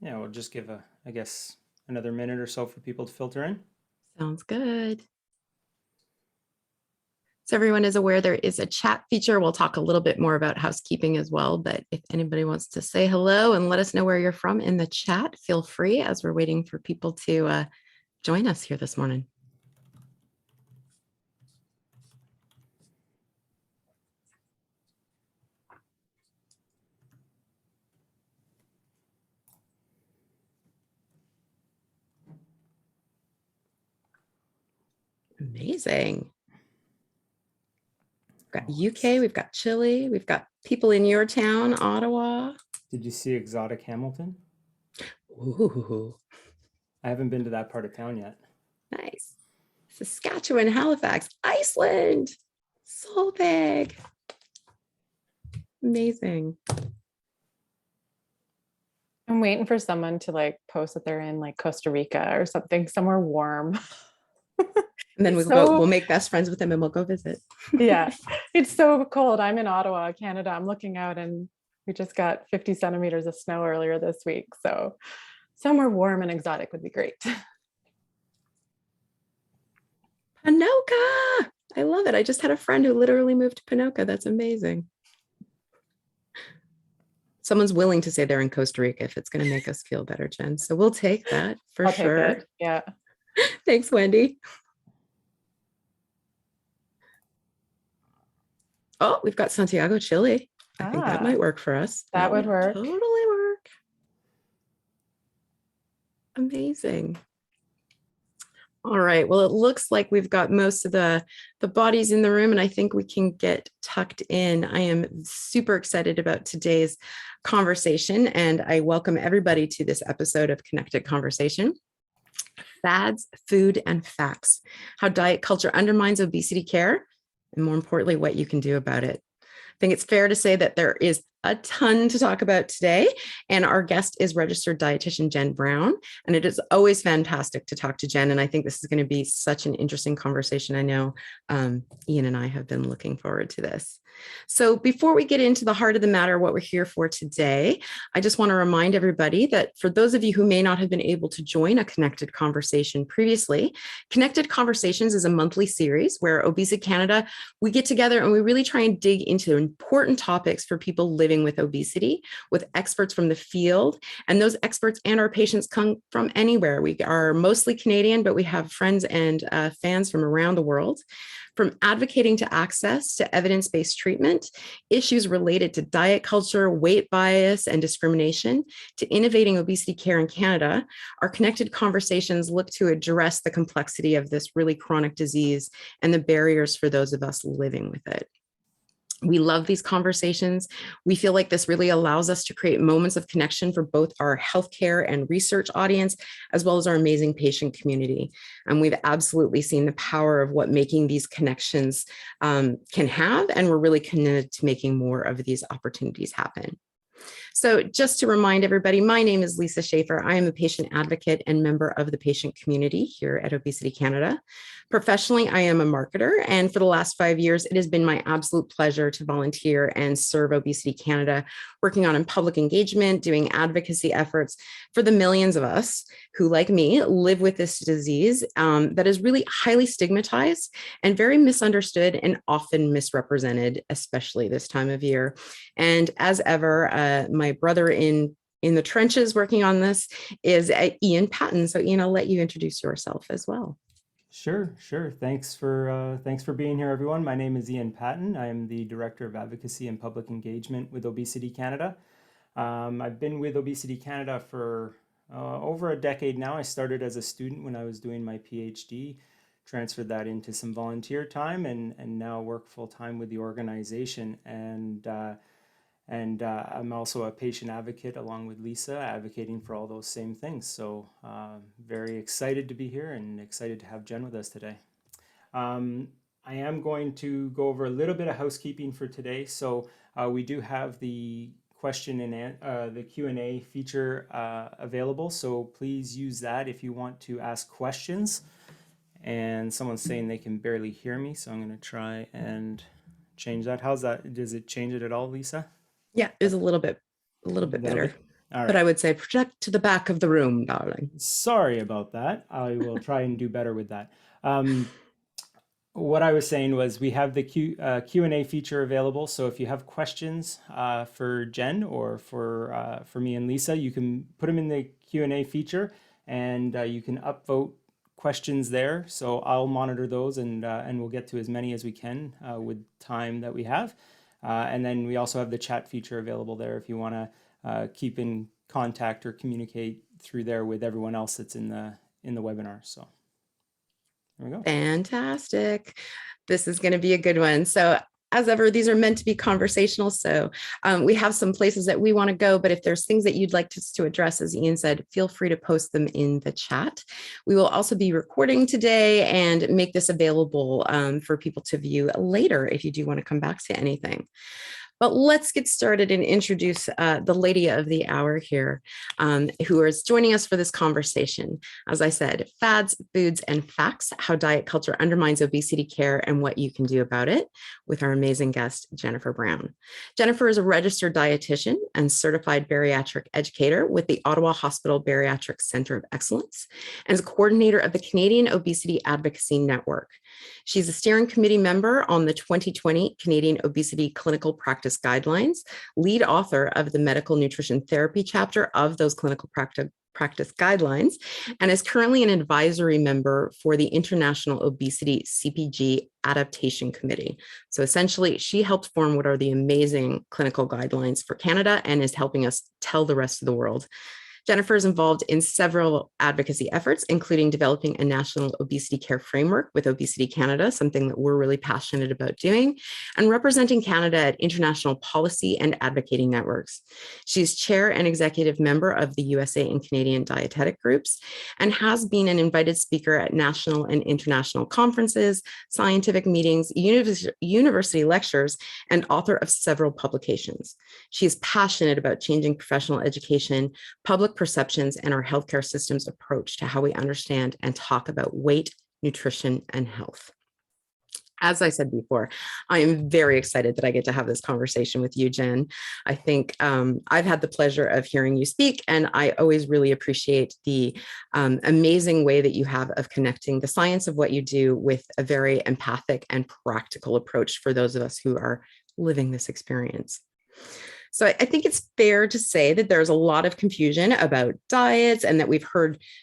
Yeah, we'll just give I guess, another minute or so for people to filter in. Sounds good. So everyone is aware there is a chat feature. We'll talk a little bit more about housekeeping as well, but if anybody wants to say hello and let us know where you're from in the chat, feel free as we're waiting for people to join us here this morning. Amazing. We've got Oh, UK, we've got Chile, we've got people in your town, Ottawa. did you see exotic Hamilton? Ooh, I haven't been to that part of town yet. nice. Saskatchewan, Halifax, Iceland. So big. Amazing. I'm waiting for someone to like post that they're in like Costa Rica or something, somewhere warm. And then we'll make best friends with them and we'll go visit. Yeah, it's so cold. I'm in Ottawa, Canada. I'm looking out and we just got 50 centimeters of snow earlier this week. So somewhere warm and exotic would be great. Panoka. I love it. I just had a friend who literally moved to Panoka. That's amazing. Someone's willing to say they're in Costa Rica if it's going to make us feel better, Jen. So we'll take that for sure. Take it. Yeah. Thanks, Wendy. Oh, we've got Santiago, Chile. I think that might work for us. That would work. Totally work. Amazing. All right. Well, it looks like we've got most of the bodies in the room, and I think we can get tucked in. I am super excited about today's conversation, and I welcome everybody to this episode of Connected Conversation. Fads, Food, and Facts: How Diet Culture Undermines Obesity Care, and more importantly, what you can do about it. I think it's fair to say that there is a ton to talk about today. And our guest is registered dietitian Jen Brown. And it is always fantastic to talk to Jen. And I think this is going to be such an interesting conversation. I know Ian and I have been looking forward to this. So before we get into the heart of the matter, what we're here for today, I just want to remind everybody that for those of you who may not have been able to join a Connected Conversation previously, Connected Conversations is a monthly series where Obesity Canada, we get together and we really try and dig into important topics for people living with obesity with experts from the field. And those experts and our patients come from anywhere. We are mostly Canadian, but we have friends and fans from around the world. From advocating to access to evidence-based treatment, issues related to diet culture, weight bias, and discrimination, to innovating obesity care in Canada, our Connected Conversations look to address the complexity of this really chronic disease and the barriers for those of us living with it. We love these conversations. We feel like this really allows us to create moments of connection for both our healthcare and research audience, as well as our amazing patient community. And we've absolutely seen the power of what making these connections can have, and we're really committed to making more of these opportunities happen. So just to remind everybody, my name is Lisa Schaefer. I am a patient advocate and member of the patient community here at Obesity Canada. Professionally, I am a marketer, and for the last 5 years, it has been my absolute pleasure to volunteer and serve Obesity Canada, working on public engagement, doing advocacy efforts for the millions of us who, like me, live with this disease that is really highly stigmatized and very misunderstood and often misrepresented, especially this time of year. And as ever, my brother in the trenches working on this is Ian Patton. So Ian, I'll let you introduce yourself as well. Sure. Thanks for being here, everyone. My name is Ian Patton. I am the Director of Advocacy and Public Engagement with Obesity Canada. I've been with Obesity Canada for over a decade now. I started as a student when I was doing my PhD, transferred that into some volunteer time, and now work full time with the organization. And I'm also a patient advocate along with Lisa, advocating for all those same things. So very excited to be here and excited to have Jen with us today. I am going to go over a little bit of housekeeping for today. So we do have the question and the Q&A feature available. So please use that if you want to ask questions. And someone's saying they can barely hear me, so I'm going to try and change that. How's that? Does it change it at all, Lisa? Yeah, it was a little bit better. All But right. I would say project to the back of the room, darling. Sorry about that. I will try and do better with that. What I was saying was we have the Q&A feature available. So if you have questions for Jen or for me and Lisa, you can put them in the Q&A feature, and you can upvote questions there. So I'll monitor those, and we'll get to as many as we can with time that we have. And then we also have the chat feature available there if you want to keep in contact or communicate through there with everyone else that's in the webinar. So there we go. Fantastic. This is going to be a good one. So as ever, these are meant to be conversational. So we have some places that we want to go, but if there's things that you'd like us to address, as Ian said, feel free to post them in the chat. We will also be recording today and make this available for people to view later if you do want to come back to anything. But let's get started and introduce the lady of the hour here, who is joining us for this conversation. As I said, fads, foods, and facts, how diet culture undermines obesity care and what you can do about it, with our amazing guest, Jennifer Brown. Jennifer is a registered dietitian and certified bariatric educator with the Ottawa Hospital Bariatric Center of Excellence and is coordinator of the Canadian Obesity Advocacy Network. She's a steering committee member on the 2020 Canadian Obesity Clinical Practice Guidelines, lead author of the Medical Nutrition Therapy chapter of those clinical practice guidelines, and is currently an advisory member for the International Obesity CPG Adaptation Committee. So essentially, she helped form what are the amazing clinical guidelines for Canada and is helping us tell the rest of the world. Jennifer is involved in several advocacy efforts, including developing a national obesity care framework with Obesity Canada, something that we're really passionate about doing, and representing Canada at international policy and advocating networks. She's chair and executive member of the USA and Canadian dietetic groups and has been an invited speaker at national and international conferences, scientific meetings, university lectures, and author of several publications. She is passionate about changing professional education, public perceptions, and our healthcare system's approach to how we understand and talk about weight, nutrition, and health. As I said before, I am very excited that I get to have this conversation with you, Jen. I think I've had the pleasure of hearing you speak, and I always really appreciate the amazing way that you have of connecting the science of what you do with a very empathic and practical approach for those of us who are living this experience. So I think it's fair to say that there's a lot of confusion about diets and that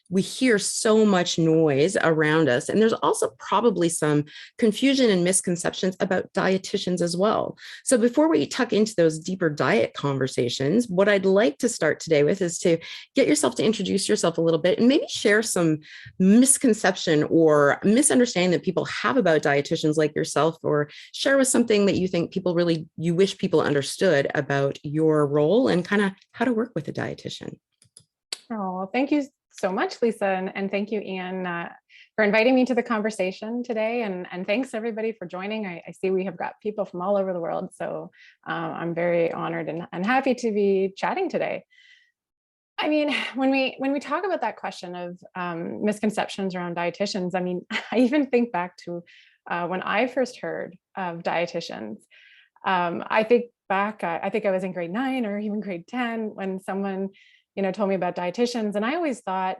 we hear so much noise around us. And there's also probably some confusion and misconceptions about dietitians as well. So before we tuck into those deeper diet conversations, what I'd like to start today with is to get yourself to introduce yourself a little bit and maybe share some misconception or misunderstanding that people have about dietitians like yourself, or share with something that you think you wish people understood about your role and kind of how to work with a dietitian. Oh, thank you so much, Lisa. And thank you, Ian, for inviting me to the conversation today. And thanks everybody for joining. I see we have got people from all over the world. So I'm very honored and happy to be chatting today. I mean, when we talk about that question of misconceptions around dietitians, I mean, I even think back to when I first heard of dietitians. I think back, I think I was in grade 9 or even grade 10 when someone, told me about dietitians. And I always thought,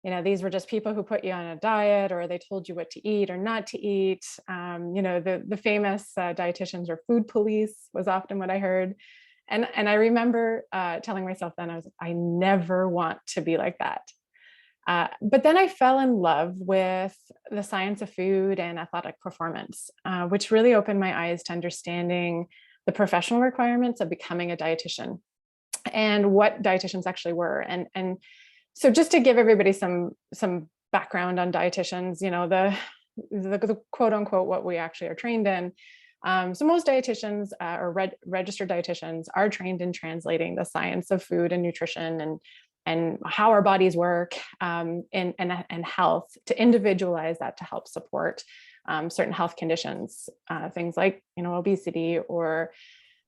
these were just people who put you on a diet, or they told you what to eat or not to eat. The famous dietitians or food police was often what I heard. And I remember telling myself then, I never want to be like that. But then I fell in love with the science of food and athletic performance, which really opened my eyes to understanding the professional requirements of becoming a dietitian and what dietitians actually were. And so just to give everybody some background on dietitians, the quote unquote, what we actually are trained in. So most dietitians or registered dietitians are trained in translating the science of food and nutrition and how our bodies work and health, to individualize that to help support certain health conditions, things like obesity or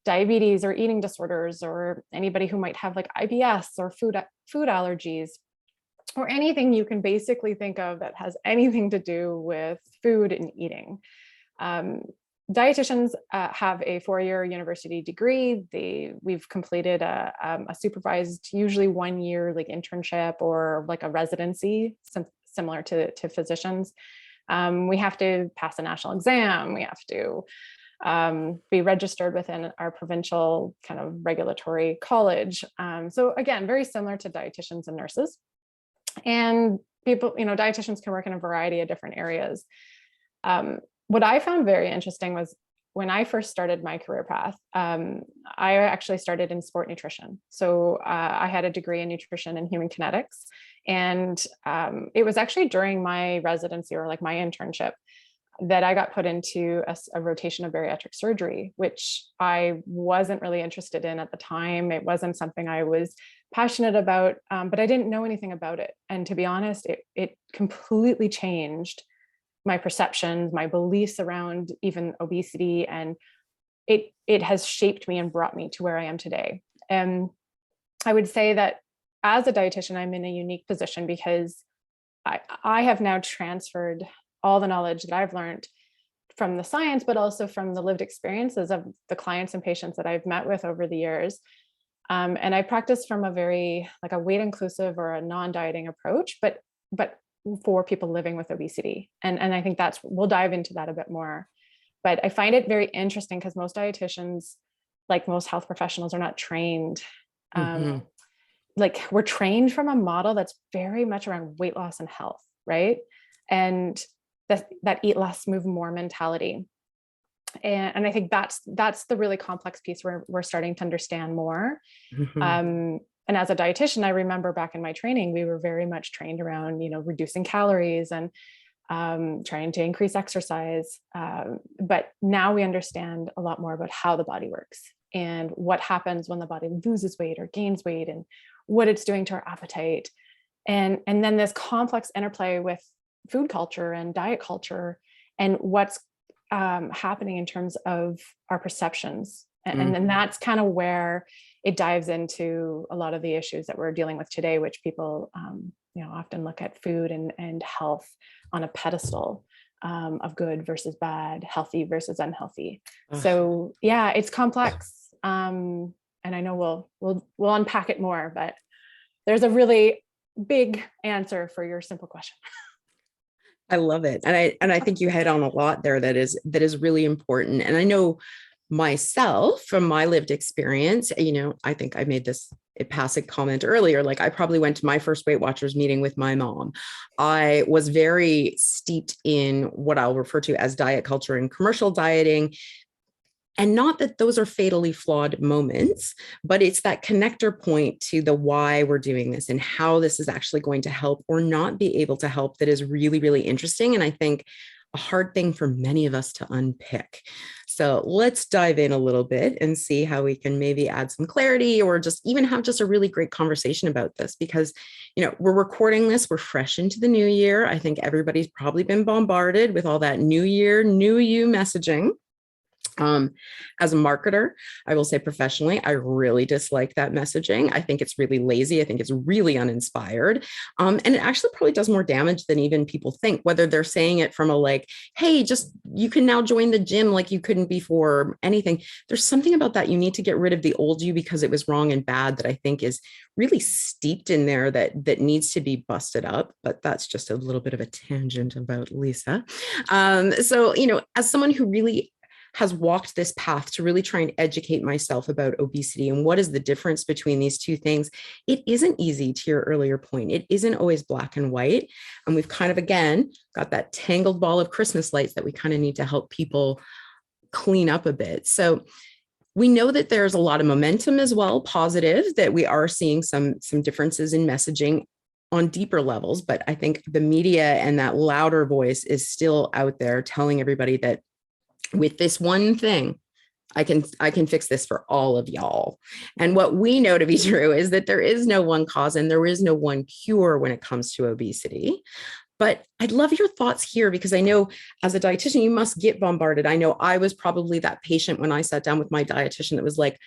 diabetes or eating disorders, or anybody who might have like IBS or food allergies, or anything you can basically think of that has anything to do with food and eating. dietitians have a 4-year university degree. We've completed a supervised, usually 1-year like internship or like a residency, similar to physicians. We have to pass a national exam. We have to be registered within our provincial kind of regulatory college. So again, very similar to dietitians and nurses. And people, dietitians can work in a variety of different areas. What I found very interesting was when I first started my career path, I actually started in sport nutrition. So I had a degree in nutrition and human kinetics. And it was actually during my residency or like my internship that I got put into a rotation of bariatric surgery, which I wasn't really interested in at the time. It wasn't something I was passionate about, but I didn't know anything about it. And to be honest, it completely changed my perceptions, my beliefs around even obesity, and it has shaped me and brought me to where I am today. And I would say that as a dietitian, I'm in a unique position because I have now transferred all the knowledge that I've learned from the science, but also from the lived experiences of the clients and patients that I've met with over the years. And I practice from a very like a weight inclusive or a non-dieting approach, but for people living with obesity. And I think we'll dive into that a bit more. But I find it very interesting because most dietitians, like most health professionals, are not trained. Like we're trained from a model that's very much around weight loss and health, right? And that eat less, move more mentality. And I think that's the really complex piece where we're starting to understand more. And as a dietitian, I remember back in my training, we were very much trained around, reducing calories and trying to increase exercise. But now we understand a lot more about how the body works and what happens when the body loses weight or gains weight and what it's doing to our appetite. And then this complex interplay with food culture and diet culture and what's happening in terms of our perceptions. And then that's kind of where it dives into a lot of the issues that we're dealing with today, which people, often look at food and health on a pedestal of good versus bad, healthy versus unhealthy. So yeah, it's complex. And I know we'll unpack it more, but there's a really big answer for your simple question. I love it. And I think you hit on a lot there that is really important. And I know myself from my lived experience, I think I made this passing comment earlier, like I probably went to my first Weight Watchers meeting with my mom. I was very steeped in what I'll refer to as diet culture and commercial dieting. And not that those are fatally flawed moments, but it's that connector point to the why we're doing this and how this is actually going to help or not be able to help that is really, really interesting. And I think a hard thing for many of us to unpick. So let's dive in a little bit and see how we can maybe add some clarity or just even have just a really great conversation about this because, we're recording this, we're fresh into the new year. I think everybody's probably been bombarded with all that new year, new you messaging. As a marketer, I will say professionally, I really dislike that messaging. I think it's really lazy. I think it's really uninspired. And it actually probably does more damage than even people think, whether they're saying it from a like, hey, just you can now join the gym like you couldn't before or anything. There's something about that. You need to get rid of the old you because it was wrong and bad that I think is really steeped in there that needs to be busted up. But that's just a little bit of a tangent about Lisa. So, as someone who really has walked this path to really try and educate myself about obesity and what is the difference between these two things. It isn't easy, to your earlier point. It isn't always black and white. And we've kind of, again, got that tangled ball of Christmas lights that we kind of need to help people clean up a bit. So we know that there's a lot of momentum as well, positive, that we are seeing some differences in messaging on deeper levels. But I think the media and that louder voice is still out there telling everybody that with this one thing, I can fix this for all of y'all. And what we know to be true is that there is no one cause and there is no one cure when it comes to obesity. But I'd love your thoughts here because I know as a dietitian, you must get bombarded. I know I was probably that patient when I sat down with my dietitian that was like,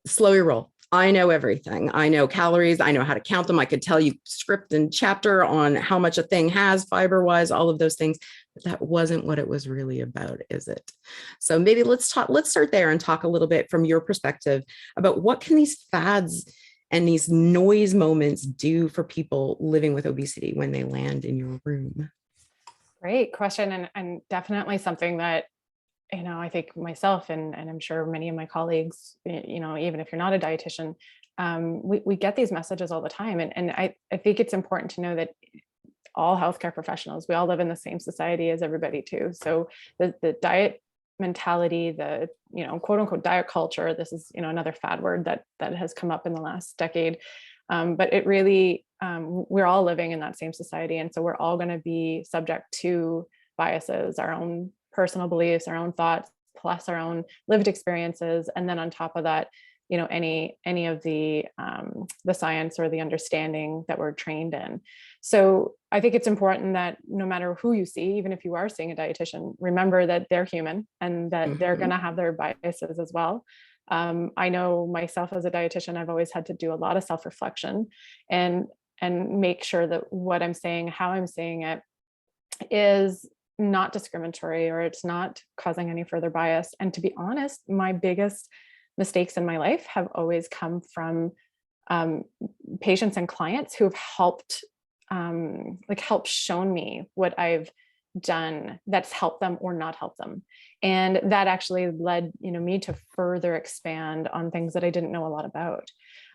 slow your roll. I know everything. I know calories. I know how to count them. I could tell you script and chapter on how much a thing has fiber wise, all of those things. But that wasn't what it was really about, is it? So maybe let's start there and talk a little bit from your perspective about what can these fads and these noise moments do for people living with obesity when they land in your room? Great question. And definitely something that, I think myself and I'm sure many of my colleagues, even if you're not a dietitian, we get these messages all the time. And I think it's important to know that all healthcare professionals, we all live in the same society as everybody too. So the diet mentality, the, quote unquote diet culture, this is, another fad word that has come up in the last decade. But it really, we're all living in that same society. And so we're all going to be subject to biases, our own personal beliefs, our own thoughts, plus our own lived experiences. And then on top of that, any of the science or the understanding that we're trained in. So I think it's important that no matter who you see, even if you are seeing a dietitian, remember that they're human and that they're going to have their biases as well. I know myself as a dietitian, I've always had to do a lot of self-reflection and make sure that what I'm saying, how I'm saying it is not discriminatory or it's not causing any further bias. And to be honest, my biggest mistakes in my life have always come from patients and clients who've helped shown me what I've done that's helped them or not helped them. And that actually led, me to further expand on things that I didn't know a lot about.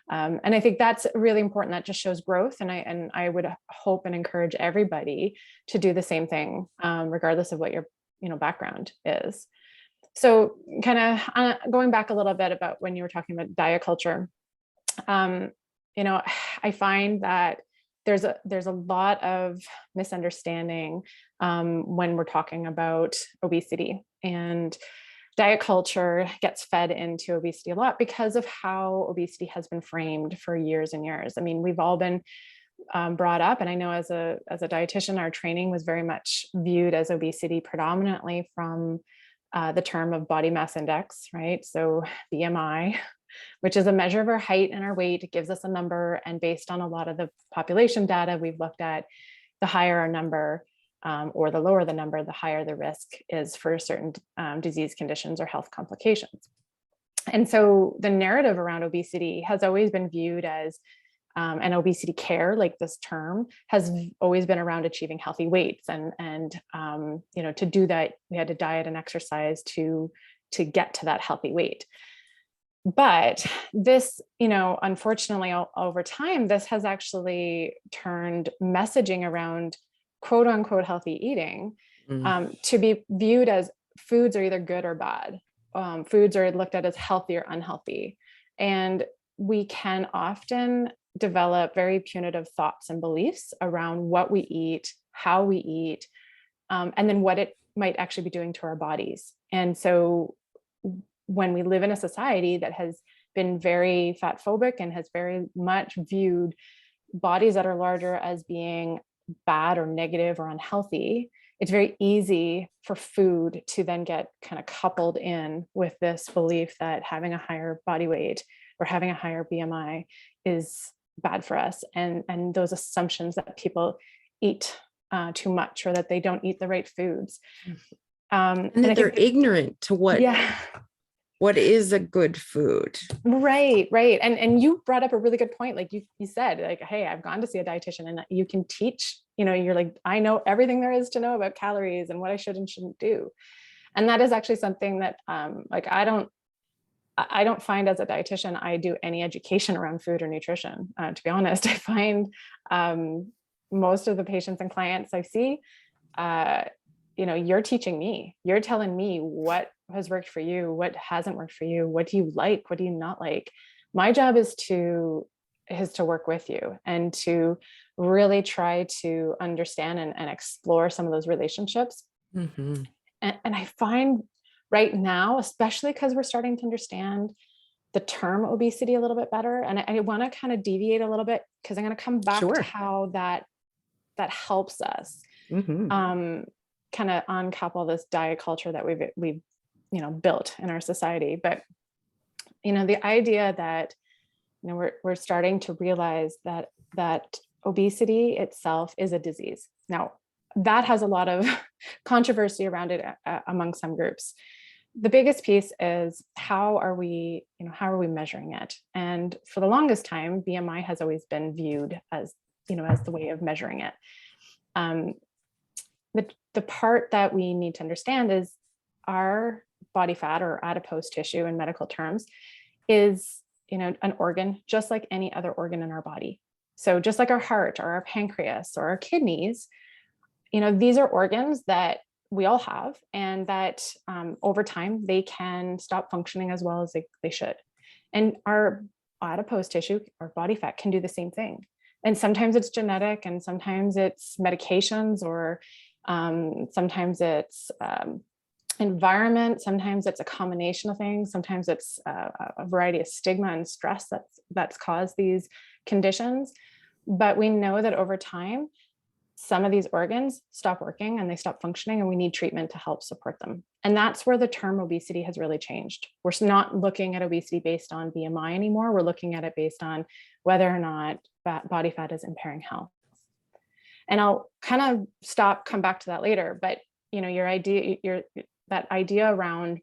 And I think that's really important. That just shows growth. And I would hope and encourage everybody to do the same thing, regardless of what your, background is. So kind of going back a little bit about when you were talking about diet culture, I find that there's a lot of misunderstanding when we're talking about obesity, and diet culture gets fed into obesity a lot because of how obesity has been framed for years and years. I mean, we've all been brought up, and I know as a dietitian, our training was very much viewed as obesity predominantly from the term of body mass index, right? So BMI, which is a measure of our height and our weight. It gives us a number. And based on a lot of the population data we've looked at, the higher our number or the lower the number, the higher the risk is for certain disease conditions or health complications. And so the narrative around obesity has always been viewed as, and obesity care, like this term, has always been around achieving healthy weights. And to do that, we had to diet and exercise to get to that healthy weight. But this, unfortunately, over time, this has actually turned messaging around quote unquote healthy eating to be viewed as foods are either good or bad. Foods are looked at as healthy or unhealthy. And we can often develop very punitive thoughts and beliefs around what we eat, how we eat, and then what it might actually be doing to our bodies. And so when we live in a society that has been very fat phobic and has very much viewed bodies that are larger as being bad or negative or unhealthy, it's very easy for food to then get kind of coupled in with this belief that having a higher body weight or having a higher BMI is bad for us. And those assumptions that people eat too much or that they don't eat the right foods. And that they're ignorant to what is a good food. Right. And you brought up a really good point. Like you said, like, hey, I've gone to see a dietitian and you can teach, you're like, I know everything there is to know about calories and what I should and shouldn't do. And that is actually something that I don't find as a dietitian, I do any education around food or nutrition. To be honest, I find most of the patients and clients I see, you're teaching me, you're telling me what has worked for you, what hasn't worked for you, what do you like, what do you not like. My job is to work with you and to really try to understand and explore some of those relationships. And I find right now, especially because we're starting to understand the term obesity a little bit better, and I want to kind of deviate a little bit because I'm going to come back to how that helps us kind of uncouple this diet culture that we've built in our society. But the idea that we're starting to realize that obesity itself is a disease. Now, that has a lot of controversy around it among some groups. The biggest piece is how are we measuring it? And for the longest time, BMI has always been viewed as the way of measuring it. The part that we need to understand is our body fat, or adipose tissue in medical terms, is an organ just like any other organ in our body. So just like our heart or our pancreas or our kidneys, these are organs that we all have, and that over time they can stop functioning as well as they should. And our adipose tissue or body fat can do the same thing. And sometimes it's genetic, and sometimes it's medications, or sometimes it's environment, sometimes it's a combination of things, sometimes it's a variety of stigma and stress that's caused these conditions. But we know that over time, some of these organs stop working and they stop functioning, and we need treatment to help support them. And that's where the term obesity has really changed. We're not looking at obesity based on BMI anymore. We're looking at it based on whether or not body fat is impairing health. And I'll kind of come back to that later, but that idea around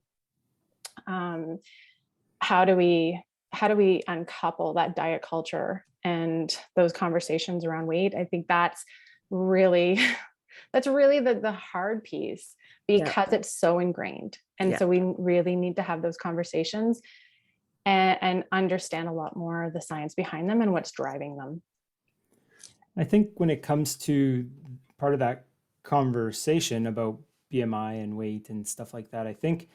how do we uncouple that diet culture and those conversations around weight? I think that's really the hard piece, because it's so ingrained. And so we really need to have those conversations and understand a lot more of the science behind them and what's driving them. I think when it comes to part of that conversation about BMI and weight and stuff like that, I think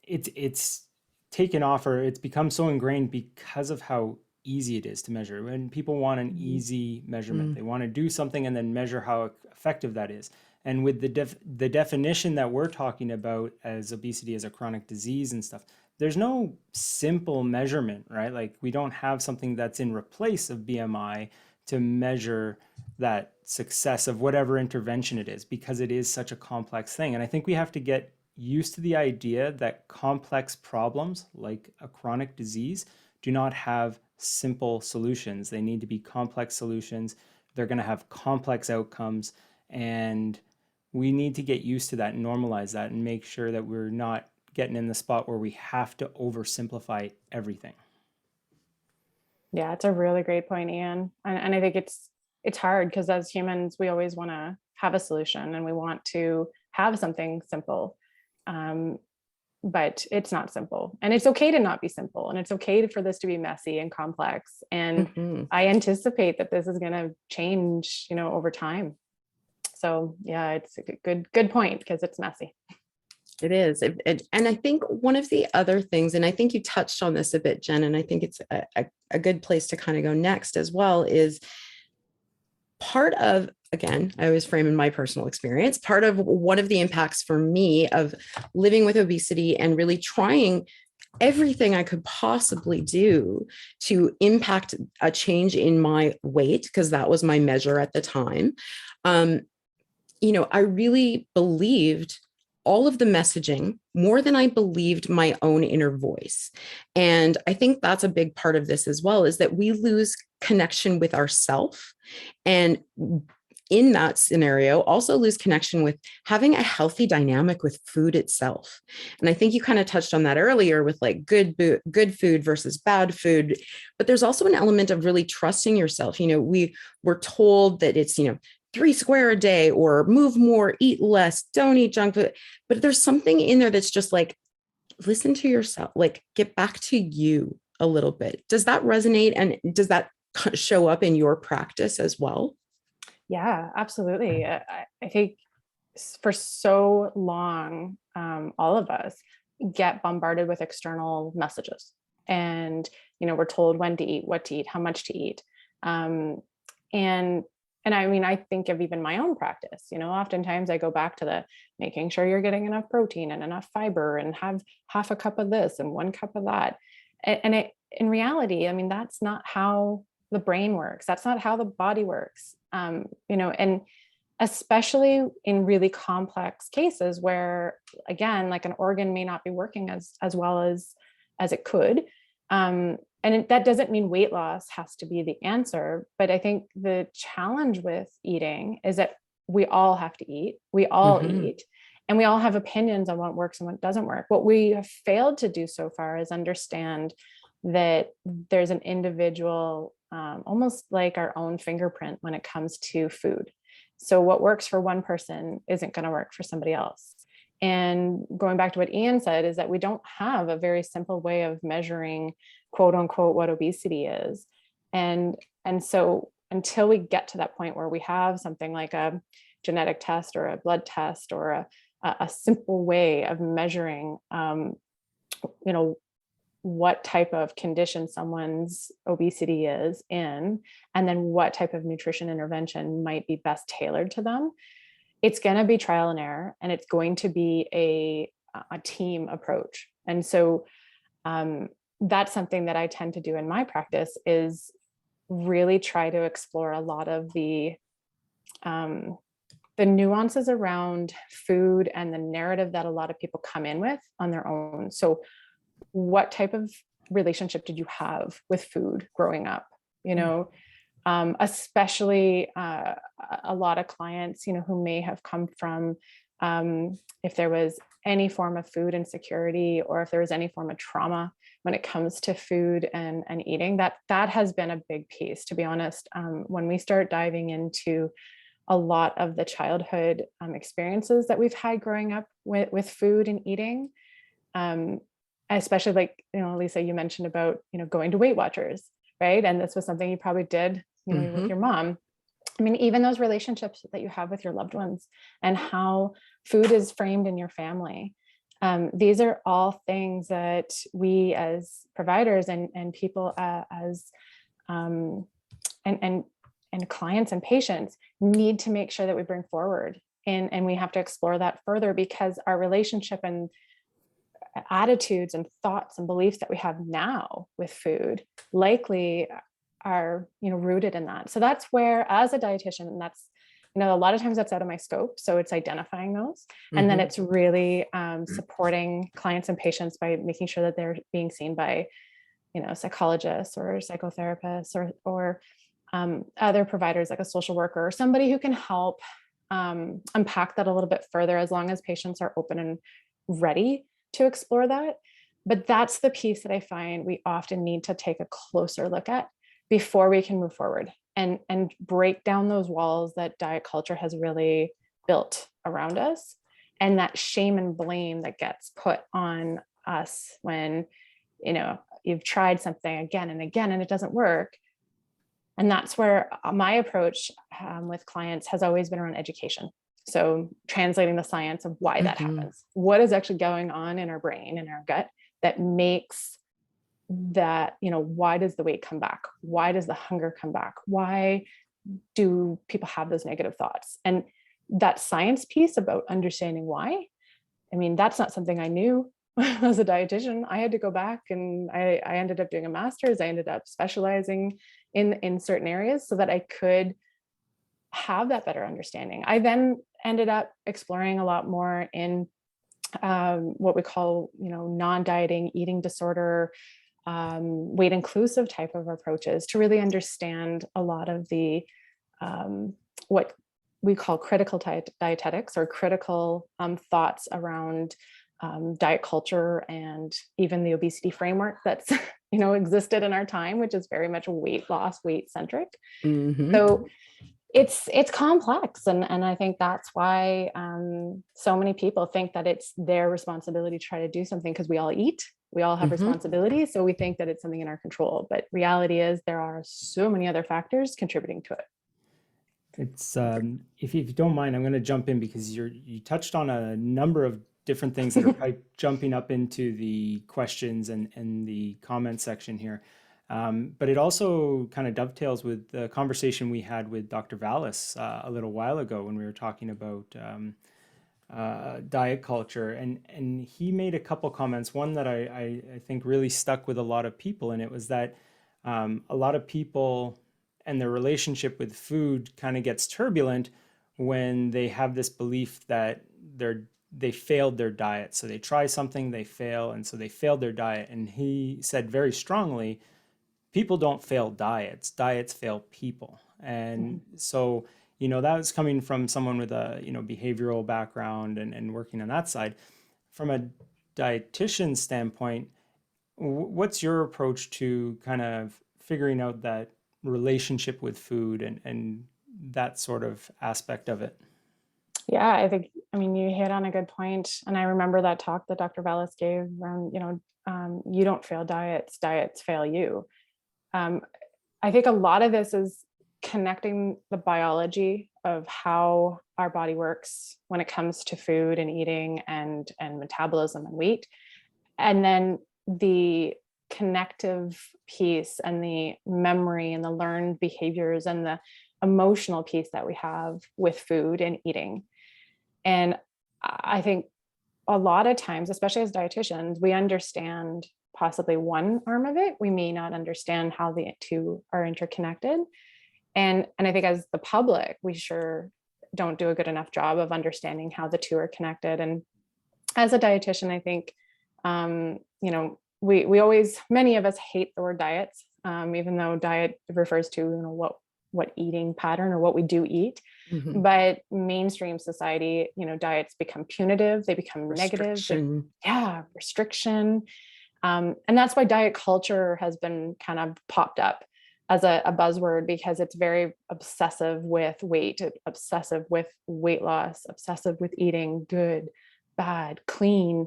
it's taken off, or it's become so ingrained because of how easy it is to measure. When people want an easy measurement, they want to do something and then measure how effective that is. And with the definition that we're talking about as obesity as a chronic disease and stuff, there's no simple measurement, right? Like, we don't have something that's in replace of BMI to measure that success of whatever intervention it is, because it is such a complex thing. And I think we have to get used to the idea that complex problems like a chronic disease do not have simple solutions. They need to be complex solutions. They're going to have complex outcomes, and we need to get used to that and normalize that and make sure that we're not getting in the spot where we have to oversimplify everything. Yeah, it's a really great point, Ian. And I think it's hard, because as humans, we always want to have a solution and we want to have something simple. But it's not simple, and it's okay to not be simple, and it's okay for this to be messy and complex. And I anticipate that this is going to change, over time. So yeah, it's a good point, because it's messy. It is. And I think one of the other things, and I think you touched on this a bit, Jen, and I think it's a good place to kind of go next as well, is part of, again, I always frame in my personal experience, part of one of the impacts for me of living with obesity and really trying everything I could possibly do to impact a change in my weight, because that was my measure at the time. I really believed all of the messaging more than I believed my own inner voice. And I think that's a big part of this as well, is that we lose connection with ourself. And in that scenario, also lose connection with having a healthy dynamic with food itself. And I think you kind of touched on that earlier with like good food versus bad food. But there's also an element of really trusting yourself. We were told that it's, 3 square a day, or move more, eat less, don't eat junk food. But there's something in there that's just like, listen to yourself, like get back to you a little bit. Does that resonate? And does that show up in your practice as well? Yeah, absolutely. I think for so long, all of us get bombarded with external messages, and we're told when to eat, what to eat, how much to eat, and I mean, I think of even my own practice. Oftentimes I go back to the making sure you're getting enough protein and enough fiber, and have half a cup of this and 1 cup of that. And in reality, I mean, that's not how the brain works. That's not how the body works. And especially in really complex cases where, again, like an organ may not be working as well as it could. That doesn't mean weight loss has to be the answer, but I think the challenge with eating is that we all have to eat, we all eat, and we all have opinions on what works and what doesn't work. What we have failed to do so far is understand that there's an individual, almost like our own fingerprint when it comes to food. So what works for one person isn't going to work for somebody else. And going back to what Ian said, is that we don't have a very simple way of measuring, quote unquote, what obesity is. And so until we get to that point where we have something like a genetic test or a blood test or a simple way of measuring, what type of condition someone's obesity is in, and then what type of nutrition intervention might be best tailored to them, it's going to be trial and error, and it's going to be a team approach. And so that's something that I tend to do in my practice, is really try to explore a lot of the nuances around food and the narrative that a lot of people come in with on their own. So what type of relationship did you have with food growing up? Especially a lot of clients, who may have come from, if there was any form of food insecurity, or if there was any form of trauma when it comes to food and eating, that has been a big piece, to be honest. When we start diving into a lot of the childhood experiences that we've had growing up with food and eating, especially like, Lisa, you mentioned about, going to Weight Watchers, right? And this was something you probably did, with your mom. I mean, even those relationships that you have with your loved ones and how food is framed in your family. These are all things that we as providers and people and clients and patients need to make sure that we bring forward. And we have to explore that further, because our relationship and attitudes and thoughts and beliefs that we have now with food likely are, rooted in that. So that's where, as a dietitian, and that's, a lot of times that's out of my scope. So it's identifying those. And then it's really supporting clients and patients by making sure that they're being seen by, psychologists or psychotherapists or other providers like a social worker or somebody who can help unpack that a little bit further, as long as patients are open and ready to explore that. But that's the piece that I find we often need to take a closer look at before we can move forward and break down those walls that diet culture has really built around us, and that shame and blame that gets put on us when, you've tried something again and again and it doesn't work. And that's where my approach with clients has always been around education. So translating the science of why that happens, what is actually going on in our brain and our gut that makes that, why does the weight come back? Why does the hunger come back? Why do people have those negative thoughts? And that science piece about understanding why, I mean, that's not something I knew as a dietitian. I had to go back, and I ended up doing a master's. I ended up specializing in certain areas so that I could have that better understanding. I then ended up exploring a lot more in what we call, non-dieting eating disorder, weight inclusive type of approaches, to really understand a lot of the what we call critical dietetics, or critical thoughts around diet culture, and even the obesity framework that's existed in our time, which is very much weight loss, weight centric. So it's complex, and I think that's why so many people think that it's their responsibility to try to do something, because we all eat, we all have responsibilities, so we think that it's something in our control. But reality is there are so many other factors contributing to it. It's if you don't mind, I'm going to jump in, because you touched on a number of different things that are jumping up into the questions and the comment section here. But it also kind of dovetails with the conversation we had with Dr. Vallis a little while ago, when we were talking about diet culture. And he made a couple comments, one that I think really stuck with a lot of people. And it was that a lot of people and their relationship with food kind of gets turbulent when they have this belief that they're they failed their diet. So they try something, they fail, and so they failed their diet. And he said very strongly, people don't fail diets, diets fail people. And so, that was coming from someone with a, behavioral background and working on that side. From a dietitian standpoint, what's your approach to kind of figuring out that relationship with food and that sort of aspect of it? Yeah, I mean, you hit on a good point. And I remember that talk that Dr. Vallis gave around, you don't fail diets, diets fail you. Um, I think a lot of this is connecting the biology of how our body works when it comes to food and eating and metabolism and weight. And then the connective piece and the memory and the learned behaviors and the emotional piece that we have with food and eating. And I think a lot of times, especially as dietitians, we understand possibly one arm of it. We may not understand how the two are interconnected. And I think as the public, we sure don't do a good enough job of understanding how the two are connected. And as a dietitian, I think, we always, many of us hate the word diets, even though diet refers to, what eating pattern or what we do eat. Mhm. But mainstream society, diets become punitive, they become negative. Restriction. Restriction. And that's why diet culture has been kind of popped up as a buzzword, because it's very obsessive with weight, obsessive with weight loss, obsessive with eating good, bad, clean,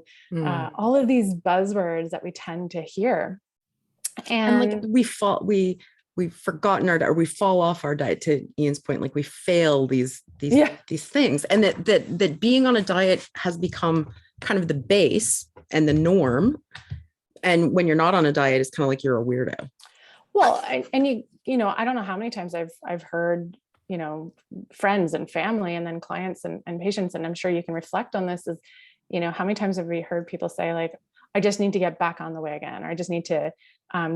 all of these buzzwords that we tend to hear. And like And we've forgotten or we fall off our diet, to Ian's point, like we fail these things, and that being on a diet has become kind of the base and the norm. And when you're not on a diet, it's kind of like you're a weirdo. well, and I don't know how many times I've heard, friends and family and then clients and patients, and I'm sure you can reflect on this, is, how many times have we heard people say, like, I just need to get back on the wagon, or I just need to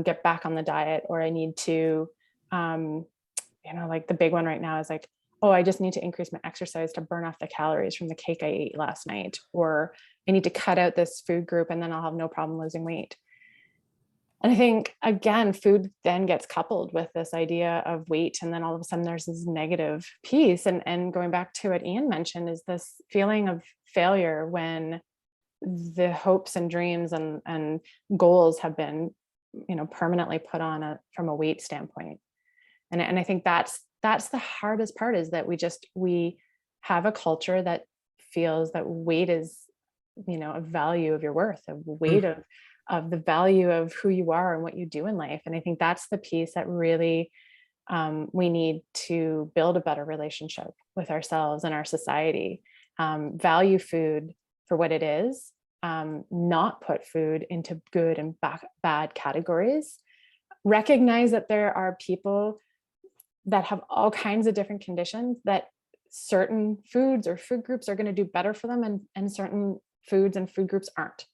get back on the diet, or I need to, like the big one right now is like, oh, I just need to increase my exercise to burn off the calories from the cake I ate last night, or I need to cut out this food group and then I'll have no problem losing weight. And I think, again, food then gets coupled with this idea of weight. And then all of a sudden there's this negative piece. And going back to what Ian mentioned, is this feeling of failure when the hopes and dreams and goals have been, permanently put on from a weight standpoint. And I think that's the hardest part, is that we have a culture that feels that weight is, a value of your worth, a weight of the value of who you are and what you do in life. And I think that's the piece that really we need to build a better relationship with ourselves and our society. Value food for what it is, not put food into good and bad categories. Recognize that there are people that have all kinds of different conditions, that certain foods or food groups are going to do better for them, and certain foods and food groups aren't.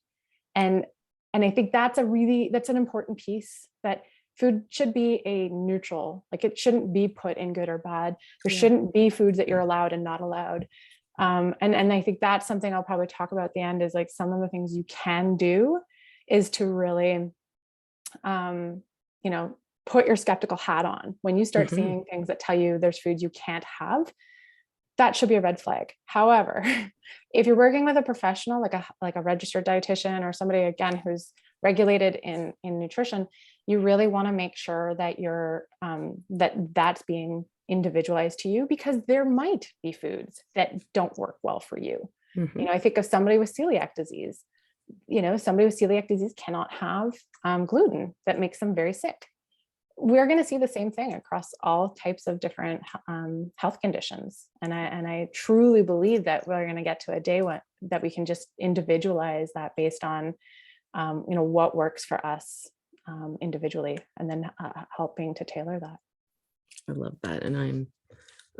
And I think that's an important piece, that food should be a neutral, like it shouldn't be put in good or bad. There shouldn't be foods that you're allowed and not allowed. And I think that's something I'll probably talk about at the end, is like some of the things you can do is to really, put your skeptical hat on. When you start seeing things that tell you there's foods you can't have, that should be a red flag. However, if you're working with a professional, like a registered dietitian, or somebody, again, who's regulated in nutrition, you really want to make sure that you're that's being individualized to you, because there might be foods that don't work well for you. I think of somebody with celiac disease. Somebody with celiac disease cannot have gluten. That makes them very sick. We're going to see the same thing across all types of different health conditions. And I truly believe that we're going to get to a day that we can just individualize that based on, what works for us individually, and then helping to tailor that. I love that. And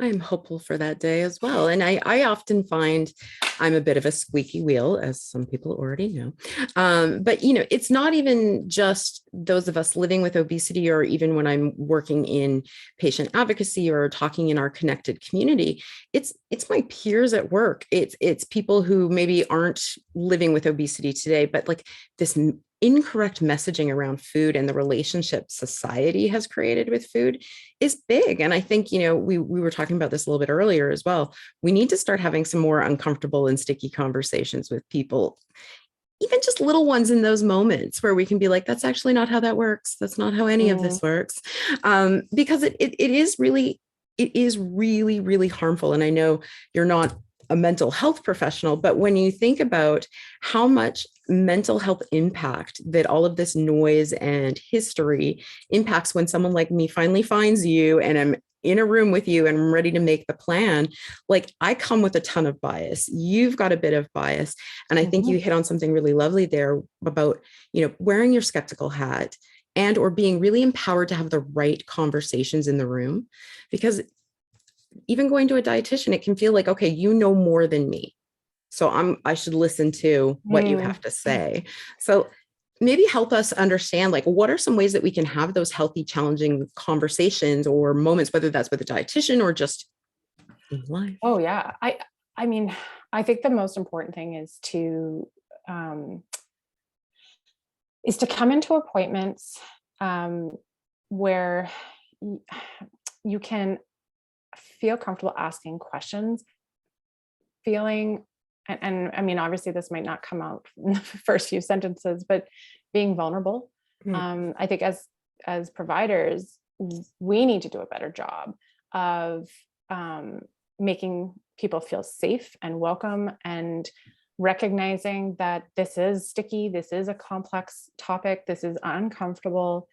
I'm hopeful for that day as well. And I often find I'm a bit of a squeaky wheel, as some people already know. But, it's not even just those of us living with obesity, or even when I'm working in patient advocacy or talking in our connected community, it's my peers at work. It's people who maybe aren't living with obesity today, but like this incorrect messaging around food and the relationship society has created with food is big. And I think, we were talking about this a little bit earlier as well. We need to start having some more uncomfortable and sticky conversations with people, even just little ones in those moments where we can be like, that's actually not how that works. That's not how any of this works. Because it is really, really harmful. And I know you're not a mental health professional, but when you think about how much mental health impact that all of this noise and history impacts when someone like me finally finds you and I'm in a room with you and I'm ready to make the plan, like I come with a ton of bias. You've got a bit of bias. And I think you hit on something really lovely there about, wearing your skeptical hat and or being really empowered to have the right conversations in the room. Because even going to a dietitian, it can feel like, okay, you know more than me. So I should listen to what you have to say. So maybe help us understand, like, what are some ways that we can have those healthy, challenging conversations or moments, whether that's with a dietitian or just in life? Oh yeah. I mean, I think the most important thing is to come into appointments where you can feel comfortable asking questions, feeling, and I mean, obviously this might not come out in the first few sentences, but being vulnerable. I think as providers, we need to do a better job of making people feel safe and welcome, and recognizing that this is sticky, this is a complex topic, this is uncomfortable.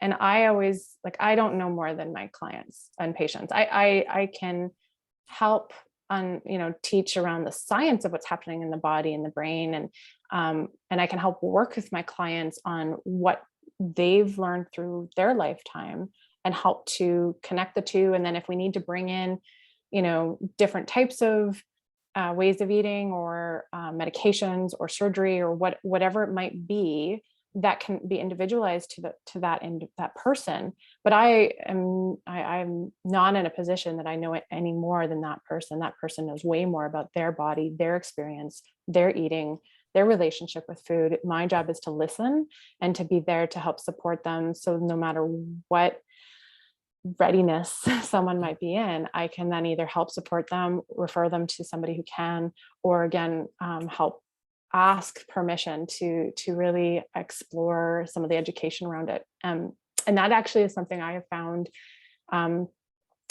And I always, like, I don't know more than my clients and patients. I can help teach around the science of what's happening in the body and the brain, and I can help work with my clients on what they've learned through their lifetime and help to connect the two. And then if we need to bring in, different types of ways of eating, or medications or surgery, or whatever it might be, that can be individualized to that person. But I'm not in a position that I know it any more than that person. That person knows way more about their body, their experience, their eating, their relationship with food. My job is to listen and to be there to help support them. So no matter what readiness someone might be in, I can then either help support them, refer them to somebody who can, or again, help ask permission to really explore some of the education around it. And that actually is something I have found,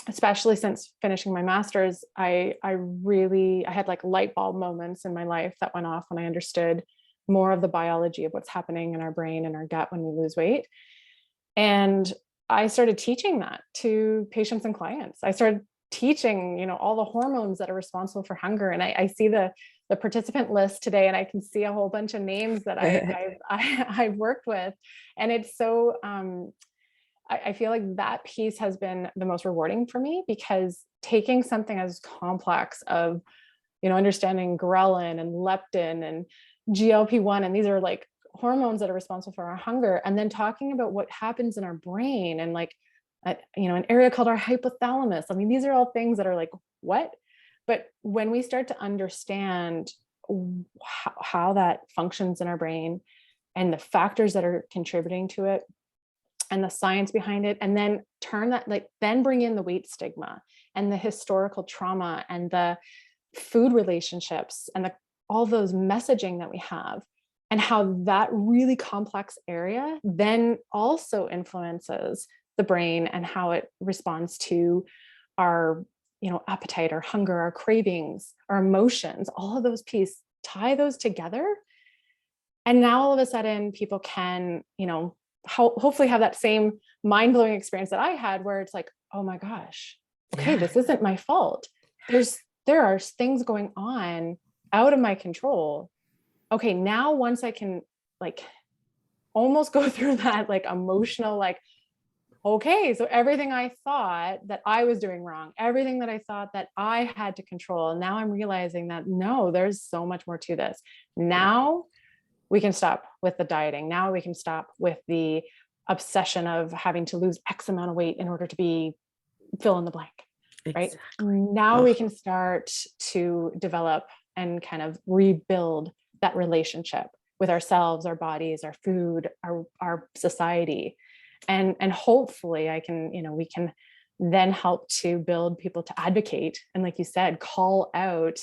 especially since finishing my master's. I had like light bulb moments in my life that went off when I understood more of the biology of what's happening in our brain and our gut when we lose weight. And I started teaching that to patients and clients. I started teaching, all the hormones that are responsible for hunger. And I see the participant list today, and I can see a whole bunch of names that I've worked with. And it's so, I feel like that piece has been the most rewarding for me, because taking something as complex of, understanding ghrelin and leptin and GLP-1, and these are like hormones that are responsible for our hunger, and then talking about what happens in our brain, and like, an area called our hypothalamus. I mean, these are all things that are like, what? But when we start to understand how that functions in our brain, and the factors that are contributing to it, and the science behind it, and then then bring in the weight stigma and the historical trauma and the food relationships and all those messaging that we have, and how that really complex area then also influences the brain and how it responds to our, appetite, our hunger, our cravings, our emotions, all of those pieces, tie those together. And now all of a sudden people can, hopefully have that same mind-blowing experience that I had, where it's like, oh my gosh, okay, this isn't my fault. There are things going on out of my control. Okay, now once I can like almost go through that like emotional, like, okay, so everything I thought that I was doing wrong, everything that I thought that I had to control, now I'm realizing that no, there's so much more to this. Now we can stop with the dieting. Now we can stop with the obsession of having to lose X amount of weight in order to be fill in the blank, right? Exactly. Now Ugh. we can start to develop and kind of rebuild that relationship with ourselves, our bodies, our food, our society. And hopefully I can, we can then help to build people to advocate. And like you said, call out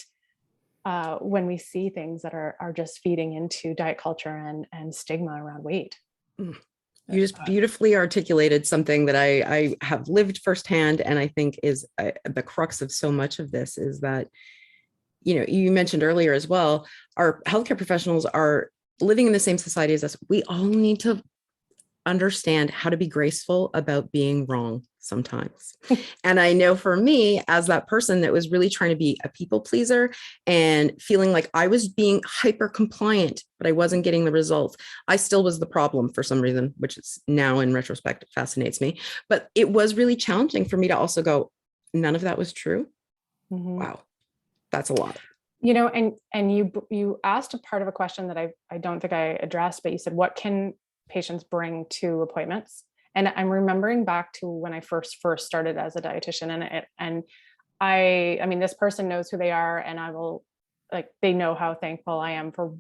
when we see things that are just feeding into diet culture and stigma around weight. You just beautifully articulated something that I have lived firsthand, and I think is the crux of so much of this is that, you mentioned earlier as well, our healthcare professionals are living in the same society as us. We all need to understand how to be graceful about being wrong sometimes. And I know for me, as that person that was really trying to be a people pleaser and feeling like I was being hyper compliant, but I wasn't getting the results, I still was the problem for some reason, which is now in retrospect, fascinates me. But it was really challenging for me to also go, none of that was true. Mm-hmm. Wow, that's a lot. And you asked a part of a question that I don't think I addressed, but you said, what can patients bring to appointments? And I'm remembering back to when I first started as a dietitian, and I mean, this person knows who they are, and I will, like, they know how thankful I am for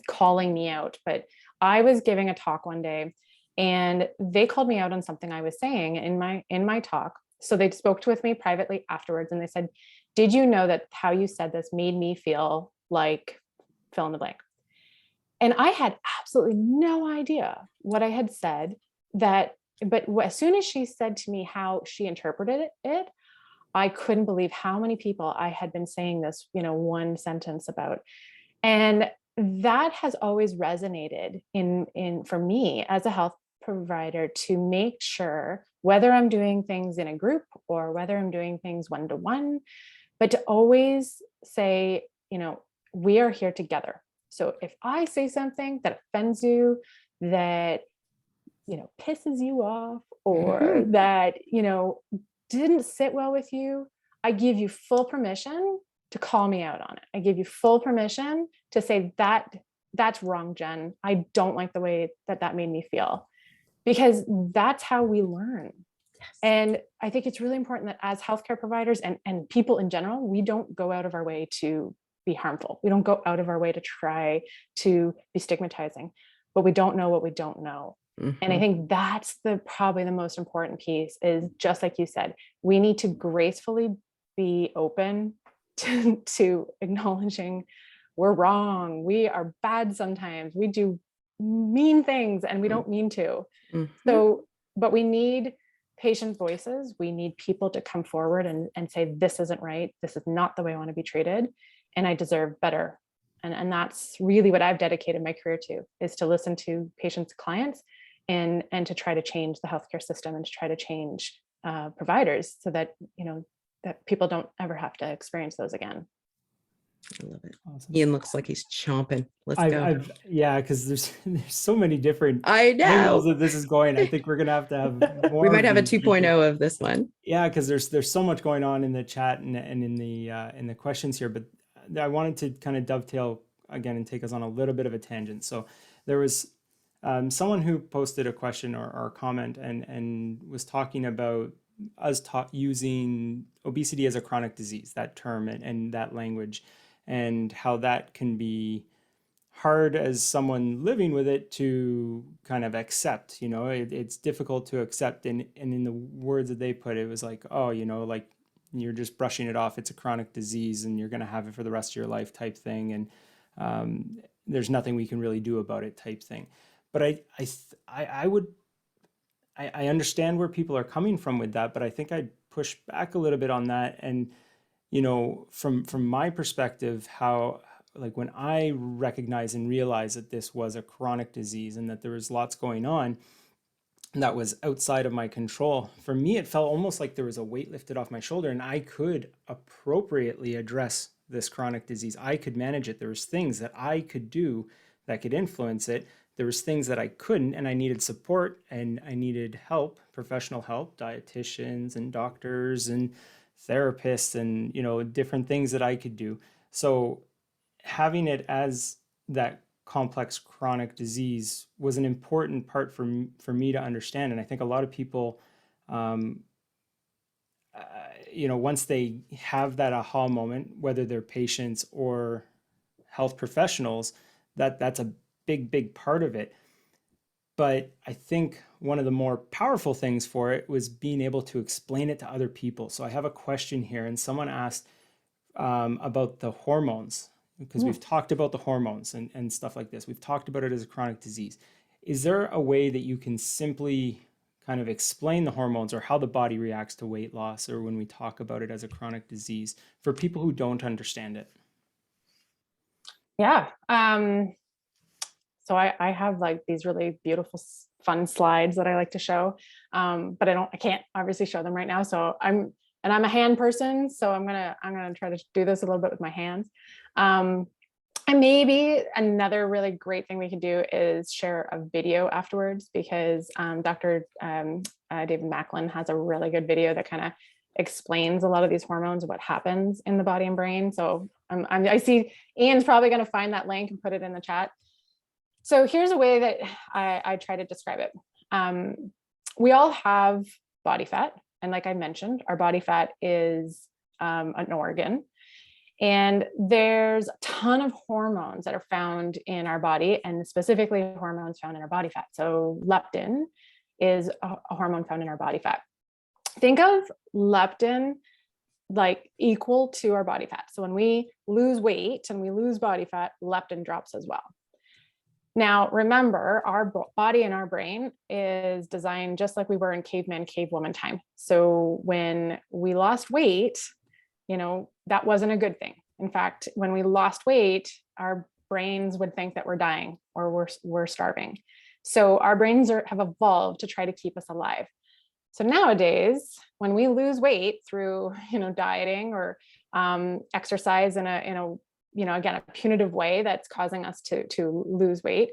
calling me out. But I was giving a talk one day, and they called me out on something I was saying in my talk. So they spoke with me privately afterwards, and they said, did you know that how you said this made me feel like fill in the blank? And I had absolutely no idea what I had said. But as soon as she said to me how she interpreted it, I couldn't believe how many people I had been saying this, one sentence about. And that has always resonated in for me as a health provider, to make sure, whether I'm doing things in a group or whether I'm doing things one-to-one, but to always say, we are here together. So if I say something that offends you, that, pisses you off, or that, didn't sit well with you, I give you full permission to call me out on it. I give you full permission to say that's wrong, Jen. I don't like the way that made me feel, because that's how we learn. And I think it's really important that as healthcare providers and people in general, we don't go out of our way to be harmful. We don't go out of our way to try to be stigmatizing, but we don't know what we don't know. And I think that's probably the most important piece, is just like you said, we need to gracefully be open to acknowledging we're wrong. We are bad sometimes. We do mean things and we don't mean to. So, but we need patient voices. We need people to come forward and say, this isn't right. This is not the way I want to be treated, and I deserve better. And that's really what I've dedicated my career to, is to listen to patients, clients, and to try to change the healthcare system, and to try to change providers, so that, that people don't ever have to experience those again. I love it. Awesome. Ian looks like he's chomping. Let's go. Yeah, because there's so many different I know angles that this is going. I think we're gonna have to have more. We might of have a these 2.0 of this one. Yeah, because there's so much going on in the chat and in the questions here, but I wanted to kind of dovetail again and take us on a little bit of a tangent. So there was someone who posted a question or comment and was talking about us using obesity as a chronic disease, that term and that language, and how that can be hard as someone living with it to kind of accept. It's difficult to accept. And in the words that they put, it was like, oh, like you're just brushing it off. It's a chronic disease and you're going to have it for the rest of your life type thing. And there's nothing we can really do about it type thing. But I understand where people are coming from with that, but I think I'd push back a little bit on that. And, from my perspective, how, like, when I recognize and realize that this was a chronic disease and that there was lots going on that was outside of my control, for me, it felt almost like there was a weight lifted off my shoulder and I could appropriately address this chronic disease. I could manage it. There was things that I could do that could influence it there was things that I couldn't, and I needed support and I needed help, professional help, dietitians and doctors and therapists and, different things that I could do. So having it as that complex chronic disease was an important part for me to understand. And I think a lot of people, um, once they have that aha moment, whether they're patients or health professionals, that's a big part of it. But I think one of the more powerful things for it was being able to explain it to other people. So I have a question here, and someone asked about the hormones, because we've talked about the hormones and stuff like this. We've talked about it as a chronic disease. Is there a way that you can simply kind of explain the hormones or how the body reacts to weight loss, or when we talk about it as a chronic disease, for people who don't understand it? Yeah. So I have like these really beautiful, fun slides that I like to show, but I can't obviously show them right now. So I'm a hand person, so I'm gonna try to do this a little bit with my hands. And maybe another really great thing we can do is share a video afterwards, because Dr. David Macklin has a really good video that kind of explains a lot of these hormones and what happens in the body and brain. So I see Ian's probably going to find that link and put it in the chat. So here's a way that I try to describe it. We all have body fat. And like I mentioned, our body fat is an organ. And there's a ton of hormones that are found in our body, and specifically hormones found in our body fat. So leptin is a hormone found in our body fat. Think of leptin like equal to our body fat. So when we lose weight and we lose body fat, leptin drops as well. Now, remember, our body and our brain is designed just like we were in caveman, cavewoman time. So when we lost weight, that wasn't a good thing. In fact, when we lost weight, our brains would think that we're dying or we're starving. So our brains have evolved to try to keep us alive. So nowadays, when we lose weight through, dieting or exercise in a again, a punitive way that's causing us to lose weight,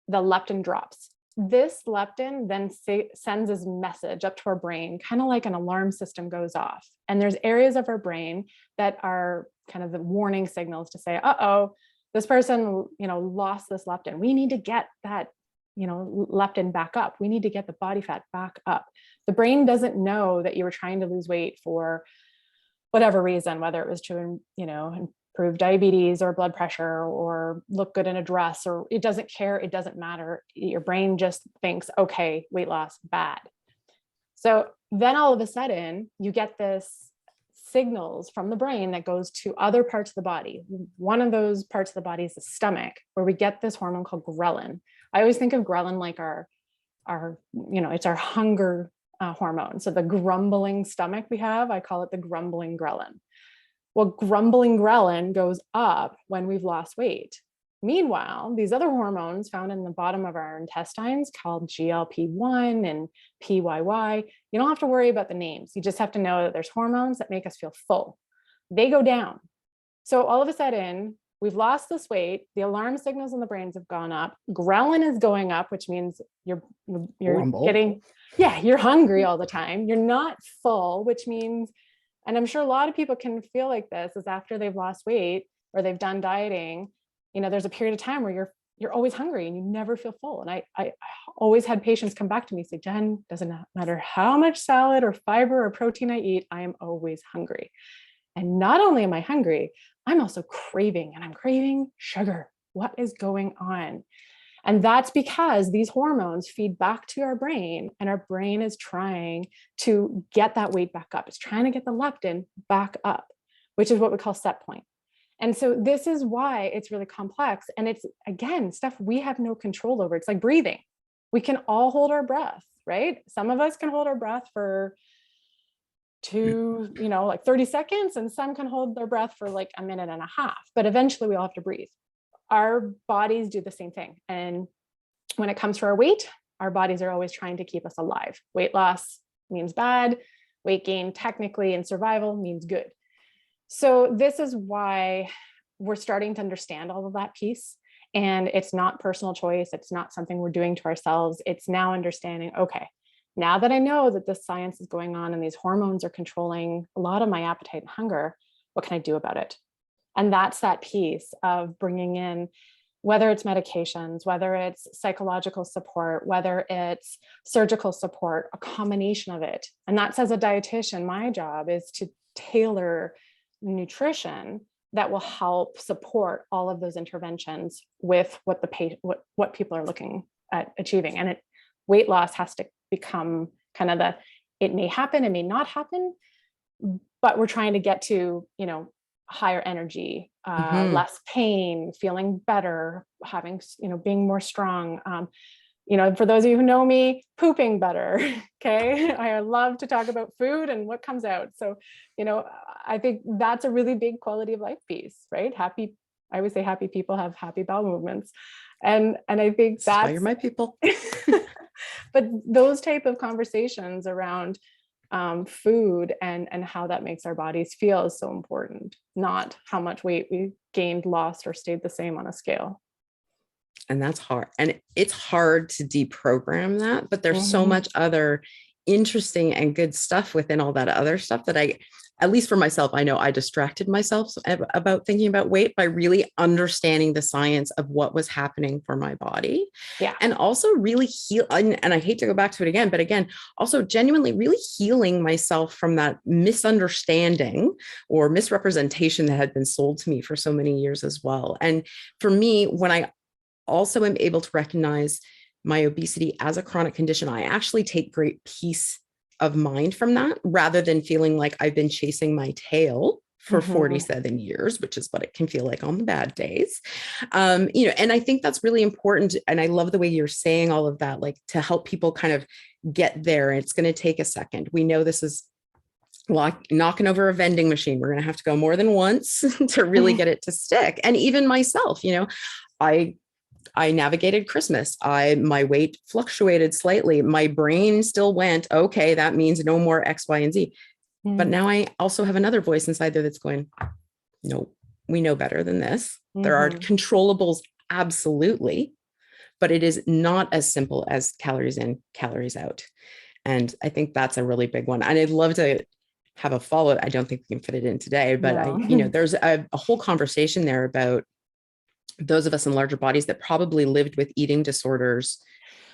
the leptin drops. This leptin then sends this message up to our brain, kind of like an alarm system goes off. And there's areas of our brain that are kind of the warning signals to say, uh-oh, this person, lost this leptin. We need to get that, leptin back up. We need to get the body fat back up. The brain doesn't know that you were trying to lose weight for whatever reason, whether it was to, improve diabetes or blood pressure or look good in a dress, or it doesn't care. It doesn't matter. Your brain just thinks, okay, weight loss, bad. So then all of a sudden you get this signals from the brain that goes to other parts of the body. One of those parts of the body is the stomach, where we get this hormone called ghrelin. I always think of ghrelin like our it's our hunger hormone. So the grumbling stomach we have, I call it the grumbling ghrelin. Well, grumbling ghrelin goes up when we've lost weight. Meanwhile, these other hormones found in the bottom of our intestines called GLP-1 and PYY, you don't have to worry about the names. You just have to know that there's hormones that make us feel full. They go down. So all of a sudden, we've lost this weight. The alarm signals in the brains have gone up. Ghrelin is going up, which means you're you're hungry all the time. You're not full, which means, and I'm sure a lot of people can feel like this, is after they've lost weight or they've done dieting, there's a period of time where you're always hungry and you never feel full. And I always had patients come back to me and say, Jen, doesn't matter how much salad or fiber or protein I eat, I am always hungry. And not only am I hungry, I'm also craving, and I'm craving sugar. What is going on? And that's because these hormones feed back to our brain, and our brain is trying to get that weight back up. It's trying to get the leptin back up, which is what we call set point. And so this is why it's really complex. And it's, again, stuff we have no control over. It's like breathing. We can all hold our breath, right? Some of us can hold our breath for like 30 seconds, and some can hold their breath for like a minute and a half, but eventually we all have to breathe. Our bodies do the same thing. And when it comes to our weight, our bodies are always trying to keep us alive. Weight loss means bad. Weight gain, technically in survival, means good. So this is why we're starting to understand all of that piece. And it's not personal choice. It's not something we're doing to ourselves. It's now understanding, okay, now that I know that this science is going on and these hormones are controlling a lot of my appetite and hunger, what can I do about it? And that's that piece of bringing in, whether it's medications, whether it's psychological support, whether it's surgical support, a combination of it. And that's, as a dietitian, my job is to tailor nutrition that will help support all of those interventions with what what people are looking at achieving. And weight loss has to become kind of it may happen, it may not happen, but we're trying to get to, higher energy, less pain, feeling better, having, being more strong. For those of you who know me, pooping better. Okay. I love to talk about food and what comes out. So, I think that's a really big quality of life piece, right? I always say happy people have happy bowel movements. And I think that's why you're my people. But those type of conversations around food and how that makes our bodies feel is so important, not how much weight we gained, lost, or stayed the same on a scale. And that's hard. And it's hard to deprogram that, but there's so Mhm. much other interesting and good stuff within all that other stuff that at least for myself, I know I distracted myself about thinking about weight by really understanding the science of what was happening for my body. Yeah. And also really heal. And I hate to go back to it again, but again, also genuinely really healing myself from that misunderstanding or misrepresentation that had been sold to me for so many years as well. And for me, when I also am able to recognize my obesity as a chronic condition, I actually take great peace of mind from that, rather than feeling like I've been chasing my tail for 47 years, which is what it can feel like on the bad days. And I think that's really important. And I love the way you're saying all of that, like to help people kind of get there. It's going to take a second. We know this is like knocking over a vending machine. We're going to have to go more than once to really get it to stick. And even myself, I navigated Christmas. My weight fluctuated slightly. My brain still went, okay, that means no more X, Y, and Z. But now I also have another voice inside there that's going, no, we know better than this. There are controllables, absolutely, but it is not as simple as calories in, calories out. And I think that's a really big one. And I'd love to have a follow-up. I don't think we can fit it in today, but there's a whole conversation there about those of us in larger bodies that probably lived with eating disorders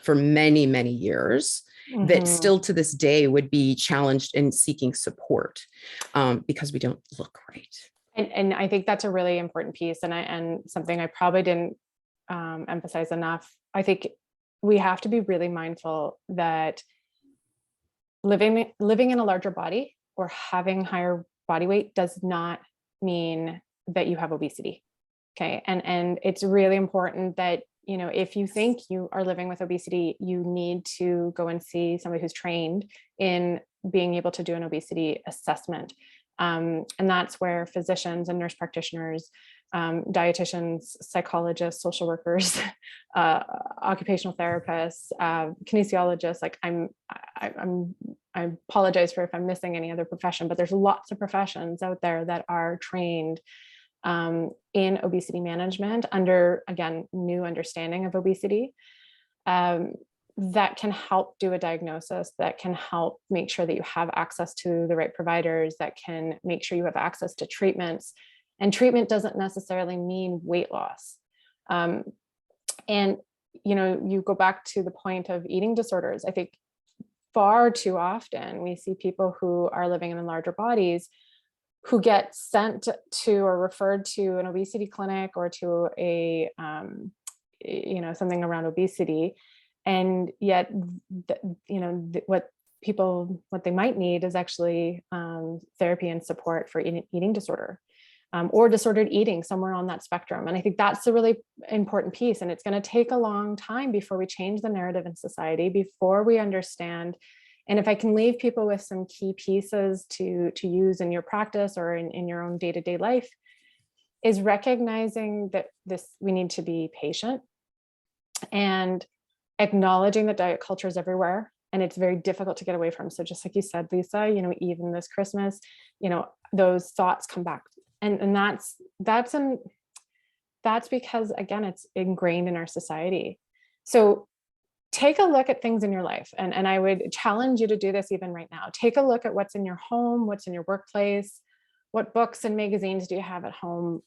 for many, many years, that still to this day would be challenged in seeking support because we don't look right. And I think that's a really important piece, and something I probably didn't emphasize enough. I think we have to be really mindful that living in a larger body or having higher body weight does not mean that you have obesity. Okay. And it's really important that, if you think you are living with obesity, you need to go and see somebody who's trained in being able to do an obesity assessment. And that's where physicians and nurse practitioners, dietitians, psychologists, social workers, occupational therapists, kinesiologists, like I apologize for if I'm missing any other profession, but there's lots of professions out there that are trained in obesity management under, again, new understanding of obesity, that can help do a diagnosis, that can help make sure that you have access to the right providers, that can make sure you have access to treatments. And treatment doesn't necessarily mean weight loss. And, you go back to the point of eating disorders. I think far too often we see people who are living in larger bodies who get sent to or referred to an obesity clinic or to a, something around obesity. And yet, what they might need is actually therapy and support for eating disorder or disordered eating, somewhere on that spectrum. And I think that's a really important piece. And it's going to take a long time before we change the narrative in society, before we understand. And if I can leave people with some key pieces to use in your practice or in your own day-to-day life, is recognizing that we need to be patient and acknowledging that diet culture is everywhere and it's very difficult to get away from. So just like you said, Lisa, even this Christmas, those thoughts come back. And that's that's because, again, it's ingrained in our society. So take a look at things in your life. And I would challenge you to do this even right now. Take a look at what's in your home, what's in your workplace, what books and magazines do you have at home?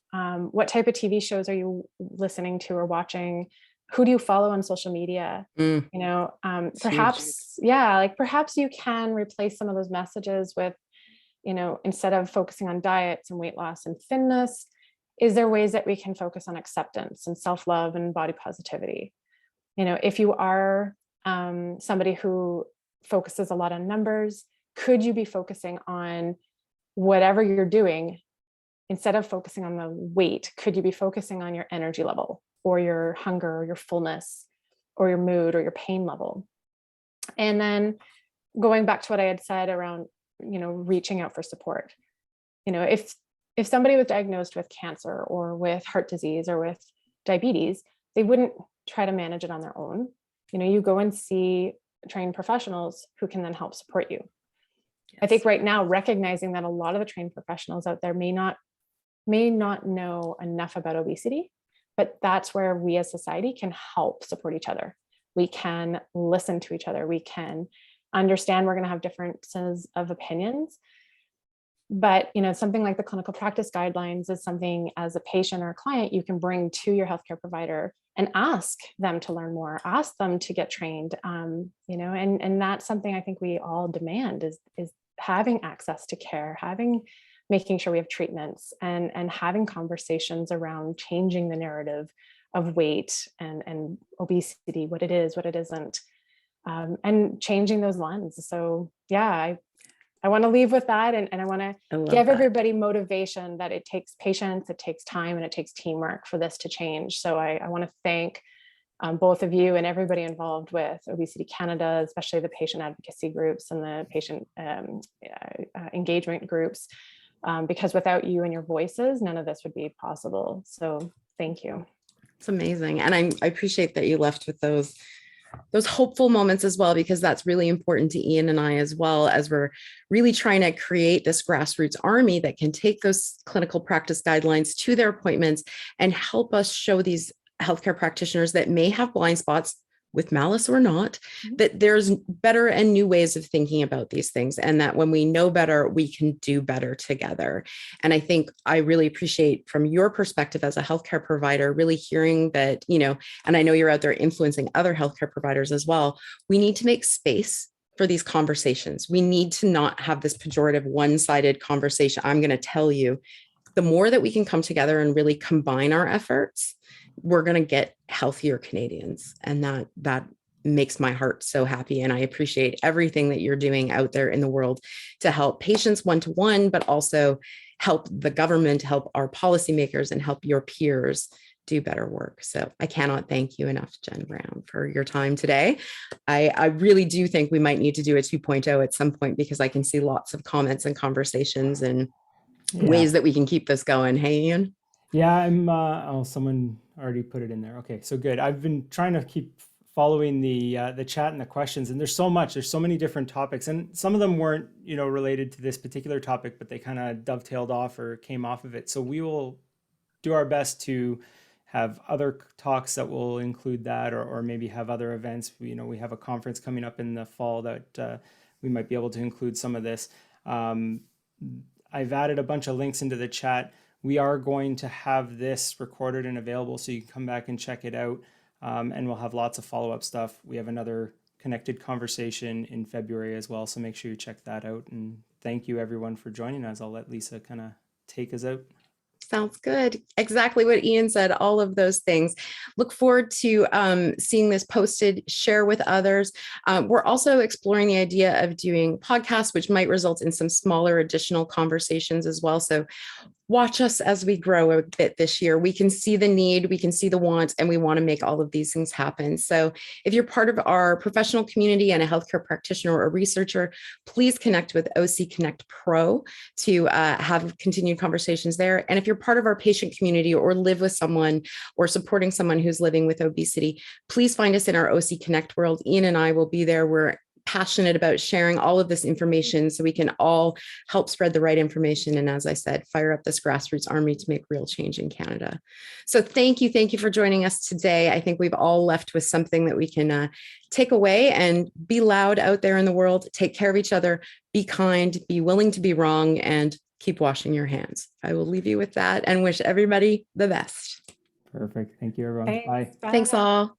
What type of TV shows are you listening to or watching? Who do you follow on social media? Mm, Perhaps, yeah, like perhaps you can replace some of those messages with, instead of focusing on diets and weight loss and thinness, is there ways that we can focus on acceptance and self-love and body positivity? If you are somebody who focuses a lot on numbers, could you be focusing on whatever you're doing? Instead of focusing on the weight, could you be focusing on your energy level or your hunger or your fullness or your mood or your pain level? And then going back to what I had said around, reaching out for support. If somebody was diagnosed with cancer or with heart disease or with diabetes, they wouldn't try to manage it on their own. You go and see trained professionals who can then help support you. Yes. I think right now, recognizing that a lot of the trained professionals out there may not know enough about obesity, but that's where we as society can help support each other. We can listen to each other. We can understand we're going to have differences of opinions. But, something like the clinical practice guidelines is something as a patient or a client you can bring to your healthcare provider and ask them to learn more, ask them to get trained, and that's something I think we all demand is having access to care, making sure we have treatments and having conversations around changing the narrative of weight and obesity, what it is, what it isn't, and changing those lenses. So yeah, I want to leave with that. And I want to give everybody motivation that it takes patience, it takes time, and it takes teamwork for this to change. So I want to thank both of you and everybody involved with Obesity Canada, especially the patient advocacy groups and the patient engagement groups, because without you and your voices, none of this would be possible. So thank you. It's amazing. And I appreciate that you left with those hopeful moments as well, because that's really important to Ian and I, as well, as we're really trying to create this grassroots army that can take those clinical practice guidelines to their appointments and help us show these healthcare practitioners that may have blind spots, with malice or not, that there's better and new ways of thinking about these things. And that when we know better, we can do better together. And I think I really appreciate from your perspective as a healthcare provider, really hearing that, and I know you're out there influencing other healthcare providers as well. We need to make space for these conversations. We need to not have this pejorative one-sided conversation. I'm going to tell you, the more that we can come together and really combine our efforts, we're going to get healthier Canadians. And that makes my heart so happy. And I appreciate everything that you're doing out there in the world to help patients one-to-one, but also help the government, help our policymakers, and help your peers do better work. So I cannot thank you enough, Jen Brown, for your time today. I really do think we might need to do a 2.0 at some point, because I can see lots of comments and conversations and ways that we can keep this going. Hey, Ian? Yeah, someone already put it in there. Okay, so good. I've been trying to keep following the chat and the questions, and there's so many different topics, and some of them weren't, related to this particular topic, but they kind of dovetailed off or came off of it. So we will do our best to have other talks that will include that, or maybe have other events. We have a conference coming up in the fall that we might be able to include some of this. I've added a bunch of links into the chat. We are going to have this recorded and available, so you can come back and check it out. And we'll have lots of follow-up stuff. We have another connected conversation in February as well, so make sure you check that out. And thank you everyone for joining us. I'll let Lisa kind of take us out. Sounds good. Exactly what Ian said, all of those things. Look forward to seeing this posted, share with others. We're also exploring the idea of doing podcasts, which might result in some smaller additional conversations as well. So watch us as we grow a bit this year. We can see the need, we can see the want, and we want to make all of these things happen. So if you're part of our professional community and a healthcare practitioner or a researcher, please connect with OC Connect Pro to have continued conversations there. And if you're part of our patient community or live with someone or supporting someone who's living with obesity, please find us in our OC Connect world. Ian and I will be there. We're passionate about sharing all of this information so we can all help spread the right information. And as I said, fire up this grassroots army to make real change in Canada. So thank you. Thank you for joining us today. I think we've all left with something that we can take away and be loud out there in the world, take care of each other, be kind, be willing to be wrong, and keep washing your hands. I will leave you with that and wish everybody the best. Perfect. Thank you, everyone. Bye. Thanks. Thanks Bye. all.